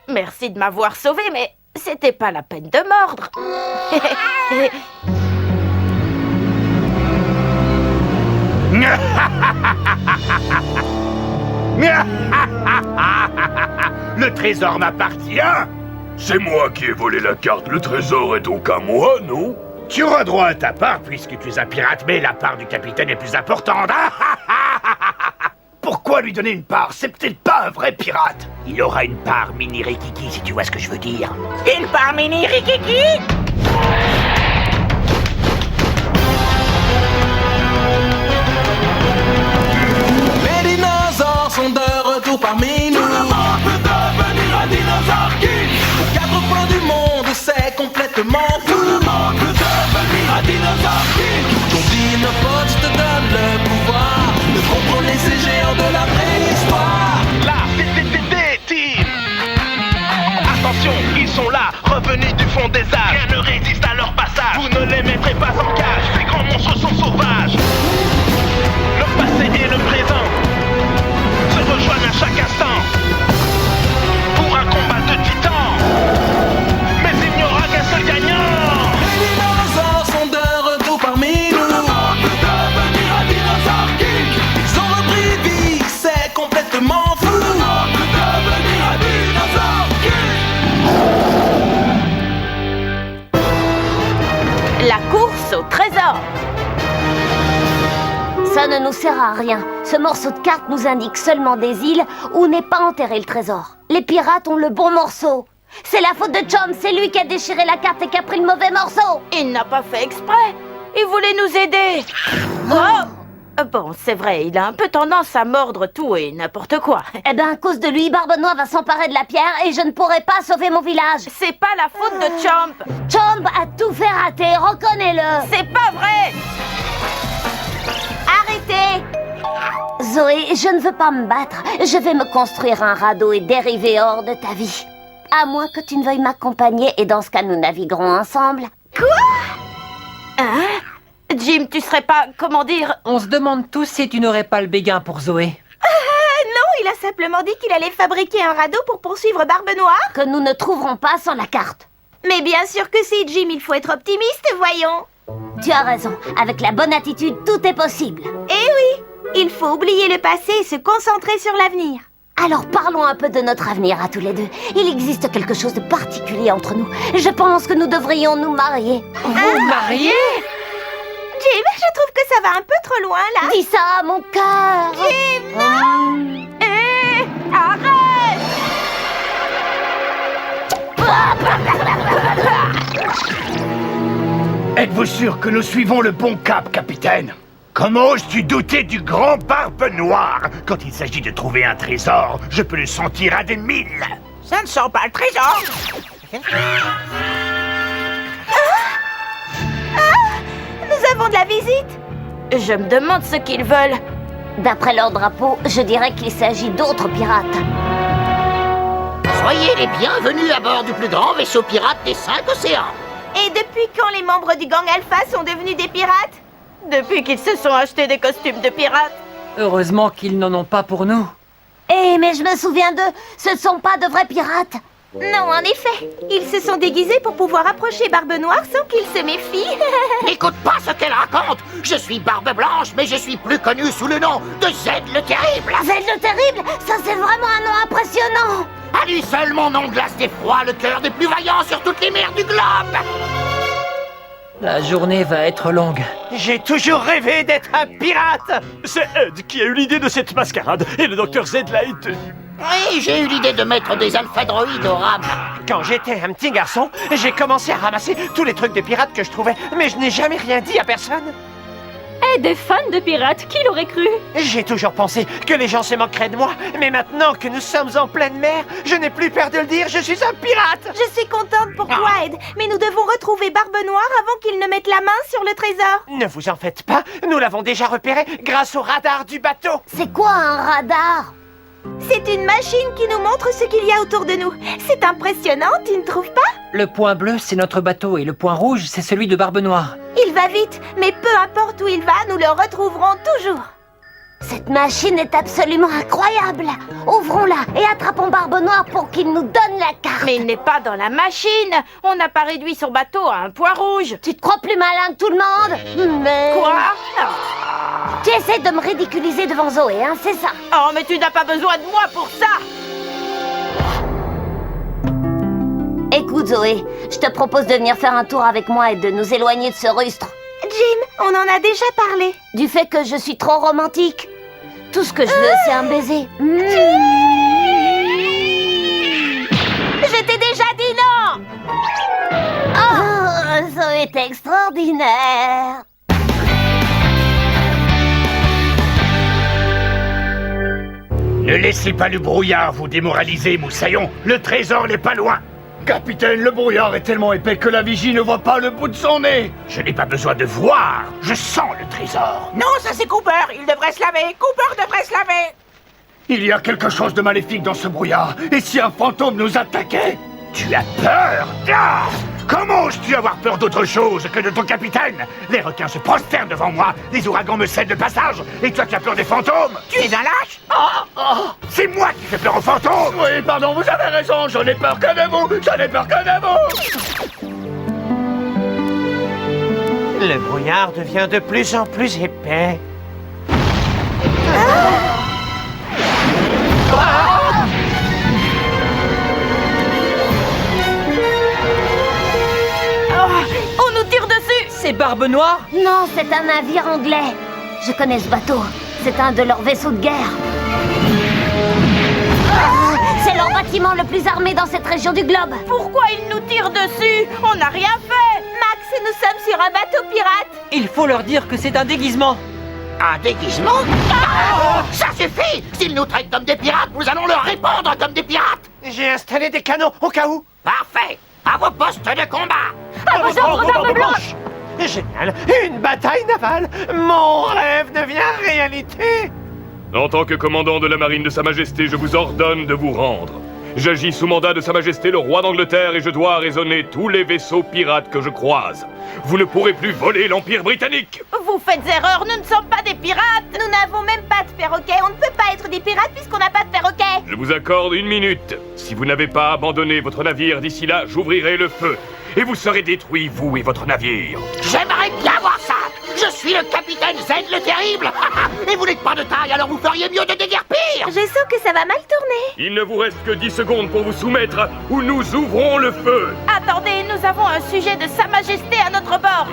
Merci de m'avoir sauvé, mais c'était pas la peine de mordre. Le trésor m'appartient. C'est moi qui ai volé la carte, le trésor est donc à moi, non? Tu auras droit à ta part puisque tu es un pirate, mais la part du capitaine est plus importante. Pourquoi lui donner une part? C'est peut-être pas un vrai pirate. Il aura une part mini Rikiki, si tu vois ce que je veux dire. Une part mini Rikiki? Les dinosaures sont de retour parmi nous. Tout le monde peut devenir un dinosaure king. Aux quatre coins du monde, c'est complètement fou. Tout le monde peut devenir un dinosaure king. Ton dinopote te donne le pouvoir de contrôler ces géants de la préhistoire. La team. Attention, ils sont là, revenus du fond des âges. Rien ne résiste à leur passage. Vous ne les mettrez pas en cage. Ces grands monstres sont sauvages. Le passé et le présent se rejoignent à chaque instant pour un combat de titans. Mais il n'y aura qu'un seul gagnant. Les dinosaures sont de retour parmi Tout nous. le monde peut devenir un dinosaure king. Ils ont repris vie, c'est complètement fou. Tout le monde peut devenir un dinosaure king. La course au trésor. Ça ne nous sert à rien. Ce morceau de carte nous indique seulement des îles où n'est pas enterré le trésor. Les pirates ont le bon morceau. C'est la faute de Chom, c'est lui qui a déchiré la carte et qui a pris le mauvais morceau. Il n'a pas fait exprès. Il voulait nous aider. Oh! Bon, c'est vrai, il a un peu tendance à mordre tout et n'importe quoi. Eh ben, à cause de lui, Barbe Noire va s'emparer de la pierre et je ne pourrai pas sauver mon village. C'est pas la faute de Chomp. Chom a tout fait rater, reconnais-le. C'est pas vrai. Arrêtez! Zoé, je ne veux pas me battre. Je vais me construire un radeau et dériver hors de ta vie. À moins que tu ne veuilles m'accompagner et dans ce cas, nous naviguerons ensemble. Hein? Jim, tu serais pas, comment dire... On se demande tous si tu n'aurais pas le béguin pour Zoé. Non, il a simplement dit qu'il allait fabriquer un radeau pour poursuivre Barbe Noire. Que nous ne trouverons pas sans la carte. Mais bien sûr que si, Jim, il faut être optimiste, voyons. Tu as raison. Avec la bonne attitude, tout est possible. Eh oui, il faut oublier le passé et se concentrer sur l'avenir. Alors parlons un peu de notre avenir à tous les deux. Il existe quelque chose de particulier entre nous. Je pense que nous devrions nous marier. Vous mariez? Jim, je trouve que ça va un peu trop loin, là. Dis ça à mon cœur. Jim, non. Arrête. Êtes-vous sûr que nous suivons le bon cap, capitaine? Comment oses-tu douter du grand Barbe Noire? Quand il s'agit de trouver un trésor, je peux le sentir à des milles. Ça ne sent pas le trésor. Nous avons de la visite. Je me demande ce qu'ils veulent. D'après leur drapeau, je dirais qu'il s'agit d'autres pirates. Soyez les bienvenus à bord du plus grand vaisseau pirate des 5 océans. Et depuis quand les membres du gang Alpha sont devenus des pirates? Depuis qu'ils se sont achetés des costumes de pirates. Heureusement qu'ils n'en ont pas pour nous. Eh, mais je me souviens d'eux. Ce ne sont pas de vrais pirates. Non, en effet. Ils se sont déguisés pour pouvoir approcher Barbe Noire sans qu'ils se méfient. N'écoute pas ce qu'elle raconte. Je suis Barbe Blanche, mais je suis plus connu sous le nom de Zed le Terrible. Zed le Terrible, ça c'est vraiment un nom impressionnant. À lui seul, mon nom glace d'effroi le cœur des plus vaillants sur toutes les mers du globe. La journée va être longue. J'ai toujours rêvé d'être un pirate. C'est Ed qui a eu l'idée de cette mascarade, et le docteur Z l'a été. Oui, j'ai eu l'idée de mettre des alpha-droïdes au rame. Quand j'étais un petit garçon, j'ai commencé à ramasser tous les trucs de pirates que je trouvais, mais je n'ai jamais rien dit à personne. Et des fans de pirates, qui l'aurait cru? J'ai toujours pensé que les gens se moqueraient de moi, mais maintenant que nous sommes en pleine mer, je n'ai plus peur de le dire, je suis un pirate. Je suis contente pour toi, Ed, mais nous devons retrouver Barbe Noire avant qu'il ne mette la main sur le trésor. Ne vous en faites pas, nous l'avons déjà repéré grâce au radar du bateau. C'est quoi un radar? C'est une machine qui nous montre ce qu'il y a autour de nous. C'est impressionnant, tu ne trouves pas? Le point bleu, c'est notre bateau, et le point rouge, c'est celui de Barbe Noire. Il va vite, mais peu importe où il va, nous le retrouverons toujours. Cette machine est absolument incroyable. Ouvrons-la et attrapons Barbe Noire pour qu'il nous donne la carte. Mais il n'est pas dans la machine. On n'a pas réduit son bateau à un point rouge. Tu te crois plus malin que tout le monde? Mais... Quoi? Tu essaies de me ridiculiser devant Zoé, hein, c'est ça? Oh, mais tu n'as pas besoin de moi pour ça. Écoute Zoé, je te propose de venir faire un tour avec moi et de nous éloigner de ce rustre. Jim, on en a déjà parlé. Du fait que je suis trop romantique. Tout ce que je veux, c'est un baiser. Je t'ai déjà dit non. Oh, Zoé est extraordinaire. Ne laissez pas le brouillard vous démoraliser, Moussaillon. Le trésor n'est pas loin. Capitaine, le brouillard est tellement épais que la vigie ne voit pas le bout de son nez. Je n'ai pas besoin de voir. Je sens le trésor. Non, ça c'est Cooper. Il devrait se laver. Cooper devrait se laver. Il y a quelque chose de maléfique dans ce brouillard. Et si un fantôme nous attaquait? Tu as peur? Ah! Comment oses-tu avoir peur d'autre chose que de ton capitaine? Les requins se prosternent devant moi, les ouragans me cèdent le passage, et toi tu as peur des fantômes? Tu es un lâche. C'est moi qui fais peur aux fantômes! Oui, pardon, vous avez raison, j'en ai peur que de vous. J'en ai peur que de vous. Le brouillard devient de plus en plus épais. On nous tire dessus. C'est Barbe Noire? Non, c'est un navire anglais. Je connais ce bateau. C'est un de leurs vaisseaux de guerre. C'est leur bâtiment le plus armé dans cette région du globe. Pourquoi ils nous tirent dessus? On n'a rien fait. Max, nous sommes sur un bateau pirate. Il faut leur dire que c'est un déguisement. Un déguisement? Ça suffit. S'ils nous traitent comme des pirates, nous allons leur répondre comme des pirates. J'ai installé des canons au cas où. Parfait. À vos postes de combat. À vos ordres, Barbe Blanche. Génial. Une bataille navale. Mon rêve devient réalité. En tant que commandant de la marine de Sa Majesté, je vous ordonne de vous rendre. J'agis sous mandat de Sa Majesté le roi d'Angleterre et je dois raisonner tous les vaisseaux pirates que je croise. Vous ne pourrez plus voler l'Empire britannique. Vous faites erreur, nous ne sommes pas des pirates. Nous n'avons même pas de perroquet. On ne peut pas être des pirates puisqu'on n'a pas de perroquet. Je vous accorde 1 minute. Si vous n'avez pas abandonné votre navire d'ici là, j'ouvrirai le feu. Et vous serez détruits, vous et votre navire. J'aimerais bien voir ça. Je suis le capitaine Z le Terrible. Et vous n'êtes pas de taille, alors vous feriez mieux de déguerpir. Je sens que ça va mal tourner. Il ne vous reste que 10 secondes pour vous soumettre ou nous ouvrons le feu. Attendez, nous avons un sujet de Sa Majesté à notre bord.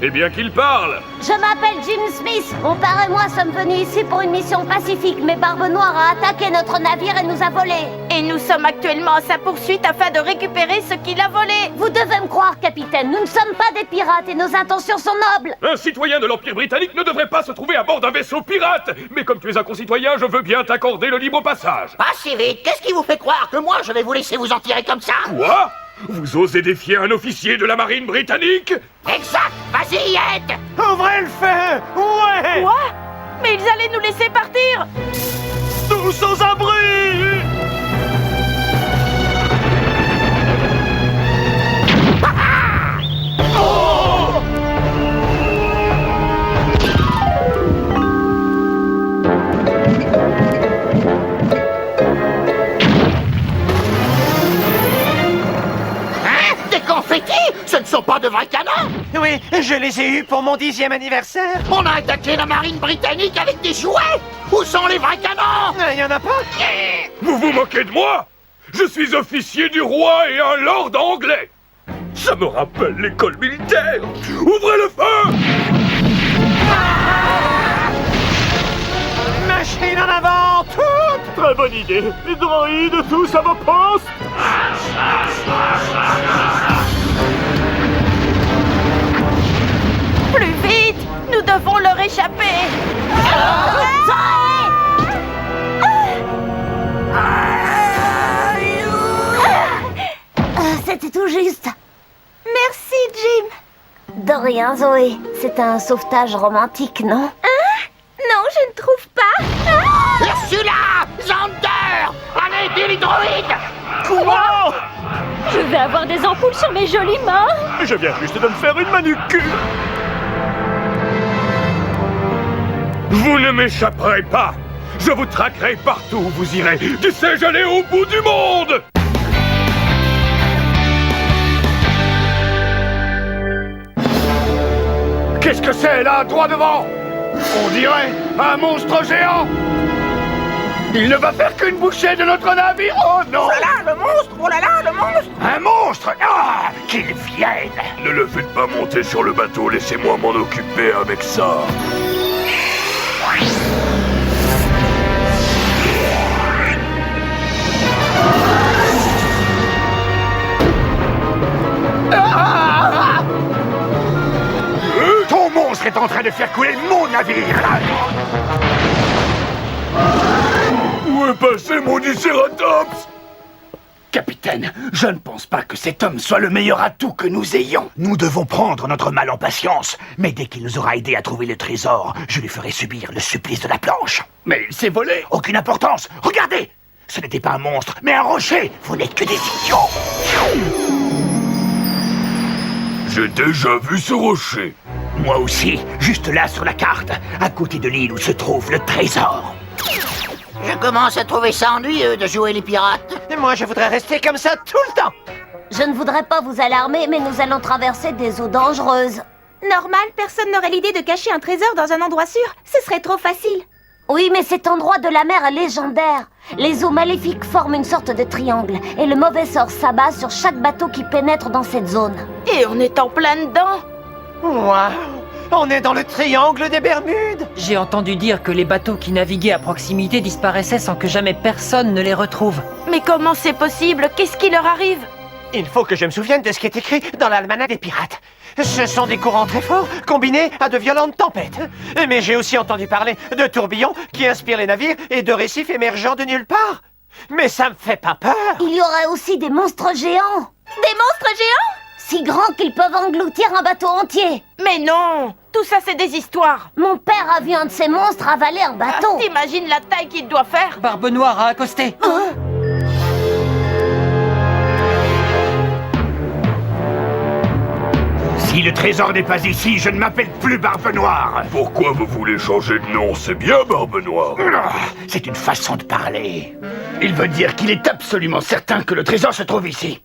Eh bien qu'il parle. Je m'appelle Jim Smith. Mon père et moi sommes venus ici pour une mission pacifique, mais Barbe Noire a attaqué notre navire et nous a volés. Et nous sommes actuellement à sa poursuite afin de récupérer ce qu'il a volé. Vous devez me croire, capitaine, nous ne sommes pas des pirates et nos intentions sont nobles. Un citoyen de l'Empire britannique ne devrait pas se trouver à bord d'un vaisseau pirate. Mais comme tu es un concitoyen, je veux bien t'accorder le libre passage. Pas si vite. Qu'est-ce qui vous fait croire que moi je vais vous laisser vous en tirer comme ça? Quoi? Vous osez défier un officier de la marine britannique? Exact. Vas-y, Ed. Ouvrez le feu. Ouais. Quoi? Mais ils allaient nous laisser partir. Tous aux abris. Confettis? Ce ne sont pas de vrais canons? Oui, je les ai eus pour mon 10e anniversaire. On a attaqué la marine britannique avec des jouets. Où sont les vrais canons? Il y en a pas. Vous vous moquez de moi? Je suis officier du roi et un lord anglais. Ça me rappelle l'école militaire. Ouvrez le feu! Machine en avant, toutes. Très bonne idée. Les droïdes, tous à vos postes. Plus vite, nous devons leur échapper. C'était tout juste. Merci, Jim. De rien, Zoé. C'est un sauvetage romantique, non? Non, je ne trouve pas. Ursula! Xander! Allez, Billy Droïde! Quoi? Je vais avoir des ampoules sur mes jolies mains. Je viens juste de me faire une manucure. Vous ne m'échapperez pas. Je vous traquerai partout où vous irez. Tu sais, j'allais au bout du monde. Qu'est-ce que c'est, là, droit devant? On dirait un monstre géant. Il ne va faire qu'une bouchée de notre navire. Oh non! Oh là là, le monstre! Oh là là, le monstre! Un monstre! Ah! Qu'il vienne! Ne le faites pas monter sur le bateau. Laissez-moi m'en occuper avec ça. Ton monstre est en train de faire couler mon navire! Où est passé mon Triceratops? Capitaine, je ne pense pas que cet homme soit le meilleur atout que nous ayons. Nous devons prendre notre mal en patience. Mais dès qu'il nous aura aidés à trouver le trésor, je lui ferai subir le supplice de la planche. Mais il s'est volé. Aucune importance. Regardez! Ce n'était pas un monstre, mais un rocher. Vous n'êtes que des idiots. J'ai déjà vu ce rocher. Moi aussi, juste là sur la carte, à côté de l'île où se trouve le trésor. Je commence à trouver ça ennuyeux de jouer les pirates. Et moi, je voudrais rester comme ça tout le temps. Je ne voudrais pas vous alarmer, mais nous allons traverser des eaux dangereuses. Normal, personne n'aurait l'idée de cacher un trésor dans un endroit sûr. Ce serait trop facile. Oui, mais cet endroit de la mer est légendaire. Les eaux maléfiques forment une sorte de triangle, et le mauvais sort s'abat sur chaque bateau qui pénètre dans cette zone. Et on est en plein dedans. Waouh! On est dans le triangle des Bermudes! J'ai entendu dire que les bateaux qui naviguaient à proximité disparaissaient sans que jamais personne ne les retrouve. Mais comment c'est possible? Qu'est-ce qui leur arrive? Il faut que je me souvienne de ce qui est écrit dans l'almanach des pirates. Ce sont des courants très forts, combinés à de violentes tempêtes. Mais j'ai aussi entendu parler de tourbillons qui inspirent les navires et de récifs émergeant de nulle part. Mais ça me fait pas peur! Il y aurait aussi des monstres géants. Des monstres géants? Si grands qu'ils peuvent engloutir un bateau entier. Mais non! Tout ça, c'est des histoires. Mon père a vu un de ces monstres avaler un bateau. T'imagines la taille qu'il doit faire? Barbe Noire a accosté. Si le trésor n'est pas ici, je ne m'appelle plus Barbe Noire. Pourquoi vous voulez changer de nom? C'est bien, Barbe Noire. C'est une façon de parler. Il veut dire qu'il est absolument certain que le trésor se trouve ici.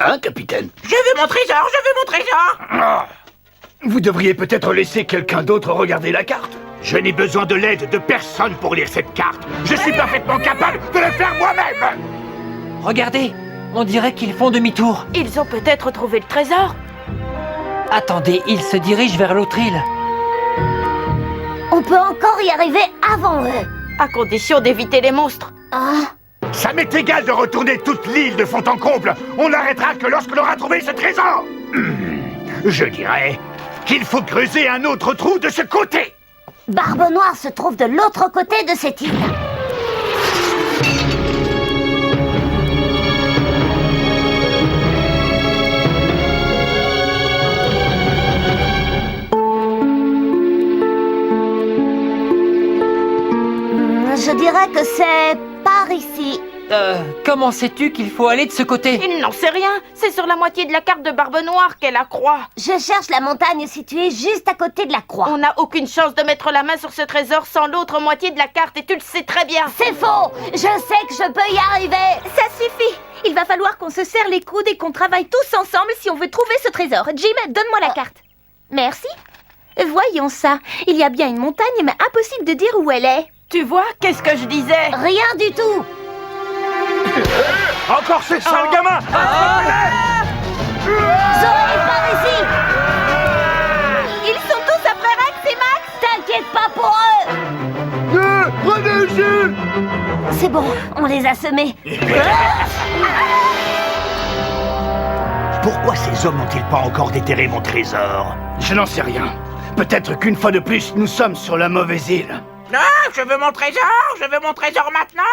Hein, capitaine? Je veux mon trésor! Je veux mon trésor! Ah. Vous devriez peut-être laisser quelqu'un d'autre regarder la carte. Je n'ai besoin de l'aide de personne pour lire cette carte. Je suis parfaitement capable de le faire moi-même. Regardez, on dirait qu'ils font demi-tour. Ils ont peut-être trouvé le trésor. Attendez, ils se dirigent vers l'autre île. On peut encore y arriver avant eux. À condition d'éviter les monstres. Ah. Ça m'est égal de retourner toute l'île de fond en comble. On n'arrêtera que lorsque l'on aura trouvé ce trésor. Je dirais qu'il faut creuser un autre trou de ce côté. Barbe Noire se trouve de l'autre côté de cette île. Je dirais que c'est par ici. Comment sais-tu qu'il faut aller de ce côté? Il n'en sait rien. C'est sur la moitié de la carte de Barbe Noire qu'est la croix. Je cherche la montagne située juste à côté de la croix. On n'a aucune chance de mettre la main sur ce trésor sans l'autre moitié de la carte et tu le sais très bien. C'est faux! Je sais que je peux y arriver. Ça suffit. Il va falloir qu'on se serre les coudes et qu'on travaille tous ensemble si on veut trouver ce trésor. Jim, donne-moi la carte. Merci. Voyons ça. Il y a bien une montagne, mais impossible de dire où elle est. Tu vois, qu'est-ce que je disais? Rien du tout. Encore ces sales gamins. Zoé, par ici. Ils sont tous après Rex et Max. T'inquiète pas pour eux. C'est bon, on les a semés. Pourquoi ces hommes n'ont-ils pas encore déterré mon trésor? Je n'en sais rien. Peut-être qu'une fois de plus, nous sommes sur la mauvaise île. Non, je veux mon trésor! Je veux mon trésor maintenant!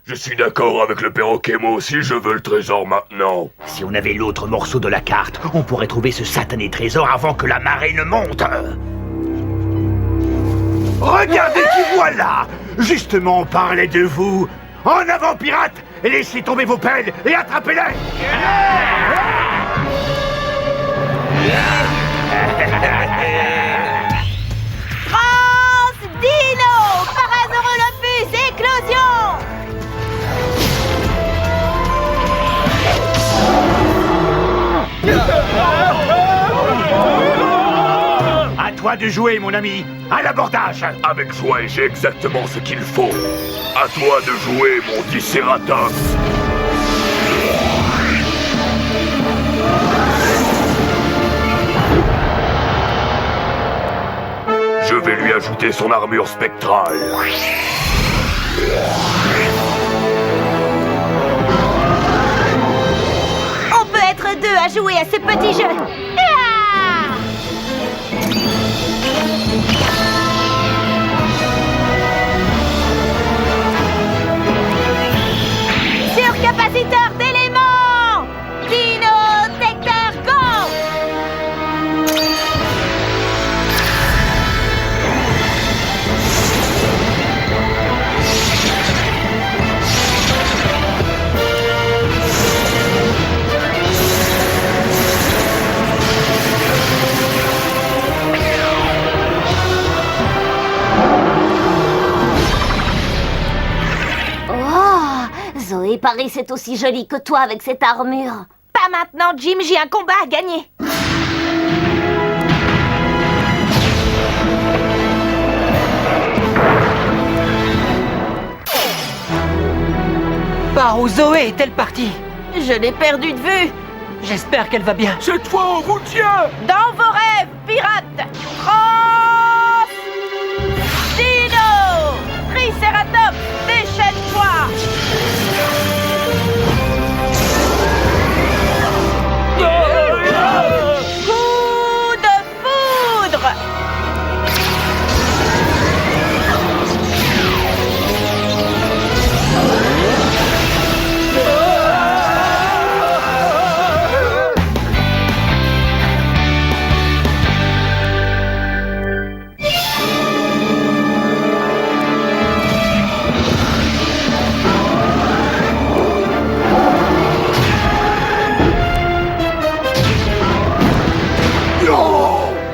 Je suis d'accord avec le perroquet, moi aussi je veux le trésor maintenant. Si on avait l'autre morceau de la carte, on pourrait trouver ce satané trésor avant que la marée ne monte. Regardez qui voilà! Justement, on parlait de vous. En avant, pirates! Laissez tomber vos pelles et attrapez-les! France Dino! toi de jouer, mon ami. À l'abordage. Avec joie, j'ai exactement ce qu'il faut. À toi de jouer, mon Triceratops. Je vais lui ajouter son armure spectrale. On peut être deux à jouer à ce petit jeu. Ah! Surcapaciteur d'éléments! Dino Tecteur Go! Zoé, Paris est aussi jolie que toi avec cette armure. Pas maintenant, Jim, j'ai un combat à gagner. Par où Zoé est-elle partie? Je l'ai perdue de vue. J'espère qu'elle va bien. Cette fois, on vous tient! Dans vos rêves, pirates! Trans... Dino! Triceratops, déchaîne-toi! Coup de foudre!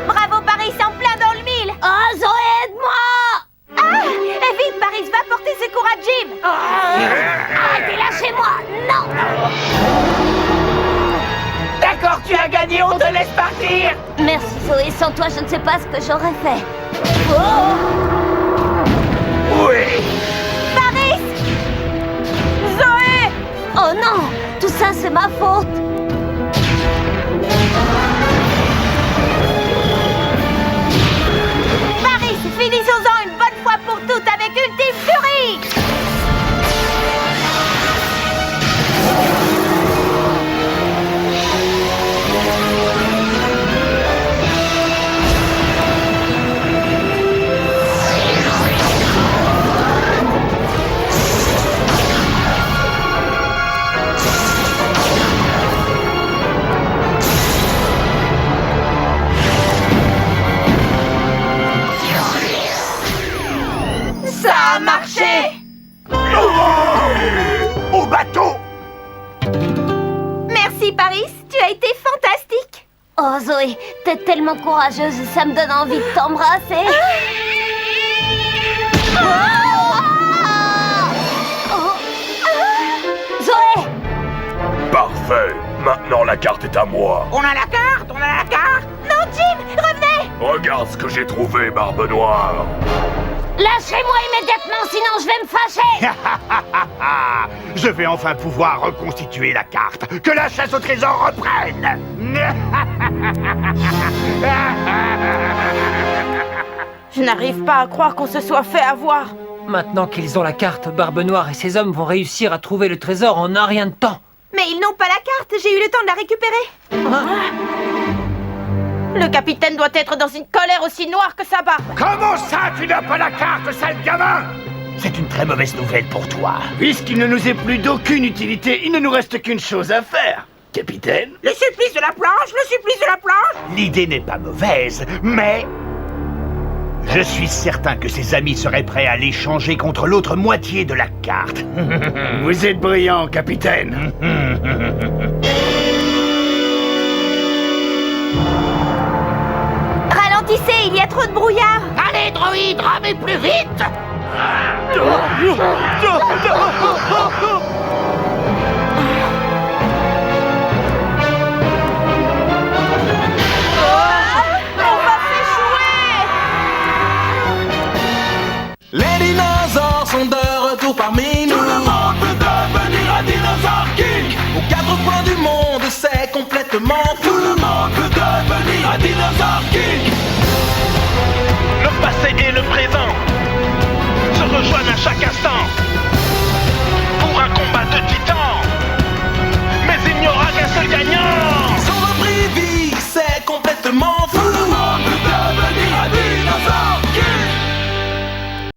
Bravo, Paris, en plein dans le mille. Oh, Zoé, aide-moi! Ah! Vite, Paris, va porter secours à Jim. Arrêtez, lâchez-moi! Non! D'accord, tu as gagné, on te laisse partir! Merci, Zoé. Sans toi, je ne sais pas ce que j'aurais fait. Oh! Oui. Paris! Zoé! Oh non! Tout ça, c'est ma faute! Paris, finissons-en une bonne fois pour toutes avec Ultime Fury! Ça a marché! Au bateau. Merci, Paris, tu as été fantastique! Oh, Zoé, t'es tellement courageuse et ça me donne envie de t'embrasser. Zoé! Parfait. Maintenant, la carte est à moi. On a la carte, on a la carte! Non, Jim, revenez! Regarde ce que j'ai trouvé, Barbe Noire. Lâchez-moi immédiatement, sinon je vais me fâcher! Je vais enfin pouvoir reconstituer la carte. Que la chasse au trésor reprenne. Je n'arrive pas à croire qu'on se soit fait avoir. Maintenant qu'ils ont la carte, Barbe Noire et ses hommes vont réussir à trouver le trésor en un rien de temps. Mais ils n'ont pas la carte, j'ai eu le temps de la récupérer. Le capitaine doit être dans une colère aussi noire que sa barbe. Comment ça, tu n'as pas la carte, sale gamin? C'est une très mauvaise nouvelle pour toi. Puisqu'il ne nous est plus d'aucune utilité, il ne nous reste qu'une chose à faire. Capitaine? Le supplice de la planche, le supplice de la planche! L'idée n'est pas mauvaise, mais... je suis certain que ses amis seraient prêts à l'échanger contre l'autre moitié de la carte. Vous êtes brillant, capitaine. Ralentissez, il y a trop de brouillard. Allez, droïde, ramez plus vite! On va s'échouer! Tout le monde veut devenir un dinosaure geek. Le passé et le présent